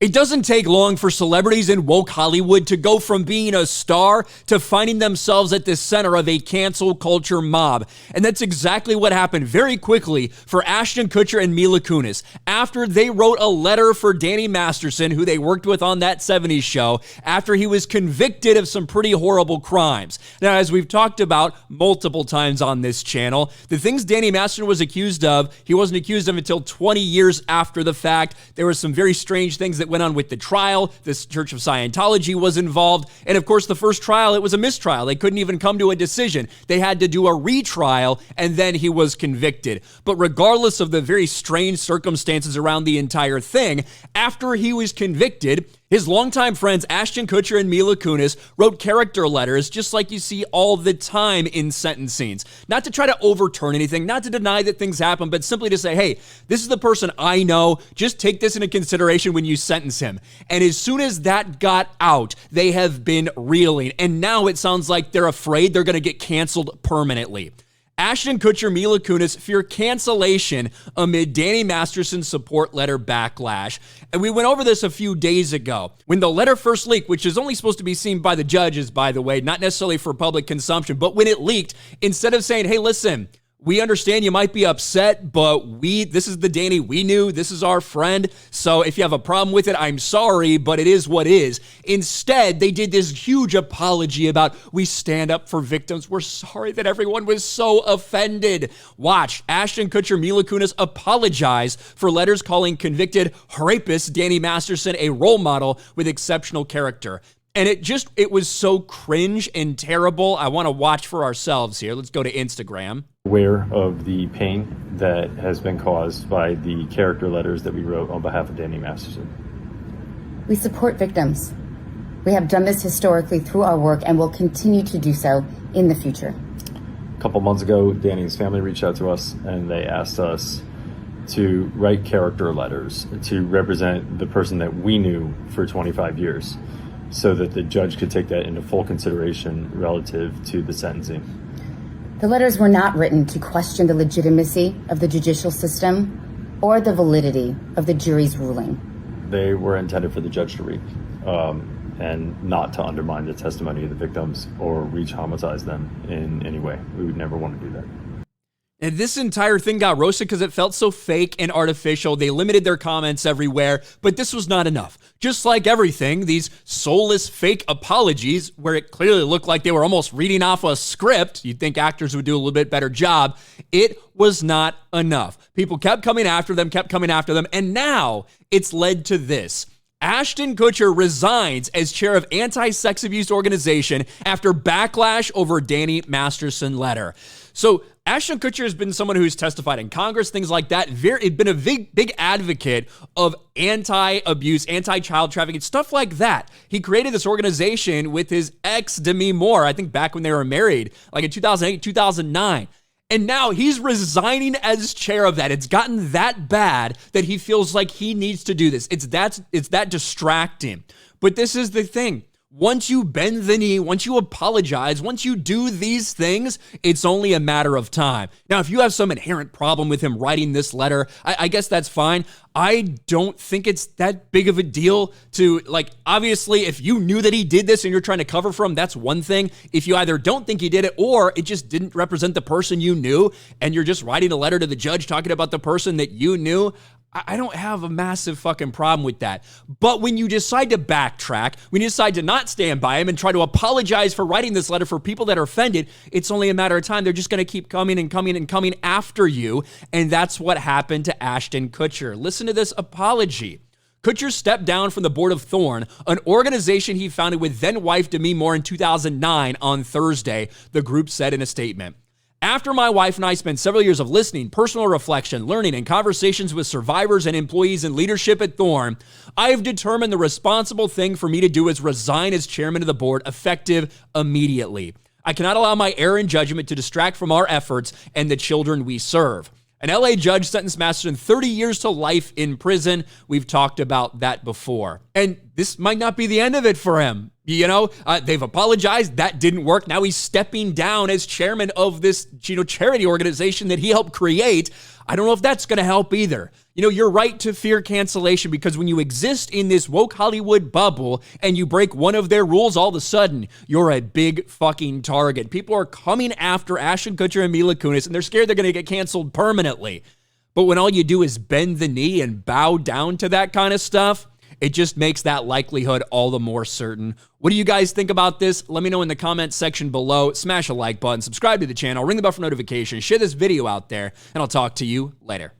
It doesn't take long for celebrities in woke Hollywood to go from being a star to finding themselves at the center of a cancel culture mob. And that's exactly what happened very quickly for Ashton Kutcher and Mila Kunis after they wrote a letter for Danny Masterson, who they worked with on that 70s show, after he was convicted of some pretty horrible crimes. Now, as we've talked about multiple times on this channel, the things Danny Masterson was accused of, he wasn't accused of until 20 years after the fact. There were some very strange things that went on with the trial. This Church of Scientology was involved. And of course, the first trial, it was a mistrial. They couldn't even come to a decision. They had to do a retrial, and then he was convicted. But regardless of the very strange circumstances around the entire thing, after he was convicted, his longtime friends Ashton Kutcher and Mila Kunis wrote character letters just like you see all the time in sentencings. Not to try to overturn anything, not to deny that things happen, but simply to say, hey, this is the person I know. Just take this into consideration when you sentence him. And as soon as that got out, they have been reeling. And now it sounds like they're afraid they're going to get canceled permanently. Ashton Kutcher, Mila Kunis fear cancellation amid Danny Masterson's support letter backlash. And we went over this a few days ago. When the letter first leaked, which is only supposed to be seen by the judges, by the way, not necessarily for public consumption, but when it leaked, instead of saying, hey, listen, we understand you might be upset, but this is the Danny we knew. This is our friend. So if you have a problem with it, I'm sorry, but it is what it is. Instead, they did this huge apology about we stand up for victims. We're sorry that everyone was so offended. Watch Ashton Kutcher, Mila Kunis apologize for letters calling convicted rapist Danny Masterson a role model with exceptional character. And it was so cringe and terrible. I want to watch for ourselves here. Let's go to Instagram. Aware of the pain that has been caused by the character letters that we wrote on behalf of Danny Masterson. We support victims. We have done this historically through our work and will continue to do so in the future. A couple months ago, Danny's family reached out to us and they asked us to write character letters to represent the person that we knew for 25 years so that the judge could take that into full consideration relative to the sentencing. The letters were not written to question the legitimacy of the judicial system or the validity of the jury's ruling. They were intended for the judge to read and not to undermine the testimony of the victims or re-traumatize them in any way. We would never want to do that. And this entire thing got roasted because it felt so fake and artificial. They limited their comments everywhere, but this was not enough. Just like everything, these soulless fake apologies, where it clearly looked like they were almost reading off a script, you'd think actors would do a little bit better job, it was not enough. People kept coming after them, and now it's led to this. Ashton Kutcher resigns as chair of anti-sex abuse organization after backlash over Danny Masterson letter. So Ashton Kutcher has been someone who's testified in Congress, things like that. Been a big advocate of anti-abuse, anti-child trafficking, stuff like that. He created this organization with his ex, Demi Moore, I think back when they were married, like in 2008, 2009. And now he's resigning as chair of that. It's gotten that bad that he feels like he needs to do this. It's that distracting. But this is the thing. Once you bend the knee, once you apologize, once you do these things, it's only a matter of time. Now, if you have some inherent problem with him writing this letter, I guess that's fine. I don't think it's that big of a deal to, like, obviously, if you knew that he did this and you're trying to cover for him, that's one thing. If you either don't think he did it or it just didn't represent the person you knew and you're just writing a letter to the judge talking about the person that you knew, I don't have a massive fucking problem with that. But when you decide to backtrack, when you decide to not stand by him and try to apologize for writing this letter for people that are offended, it's only a matter of time. They're just going to keep coming and coming and coming after you. And that's what happened to Ashton Kutcher. Listen to this apology. Kutcher stepped down from the board of Thorn, an organization he founded with then-wife Demi Moore in 2009 on Thursday, the group said in a statement. After my wife and I spent several years of listening, personal reflection, learning, and conversations with survivors and employees in leadership at Thorn, I have determined the responsible thing for me to do is resign as chairman of the board, effective immediately. I cannot allow my error in judgment to distract from our efforts and the children we serve. An LA judge sentenced Masterson 30 years to life in prison. We've talked about that before. And this might not be the end of it for him. You know, they've apologized. That didn't work. Now he's stepping down as chairman of this, charity organization that he helped create. I don't know if that's going to help either. You're right to fear cancellation because when you exist in this woke Hollywood bubble and you break one of their rules, all of a sudden, you're a big fucking target. People are coming after Ashton Kutcher and Mila Kunis, and they're scared they're going to get canceled permanently. But when all you do is bend the knee and bow down to that kind of stuff, it just makes that likelihood all the more certain. What do you guys think about this? Let me know in the comments section below. Smash a like button, subscribe to the channel, ring the bell for notifications, share this video out there, and I'll talk to you later.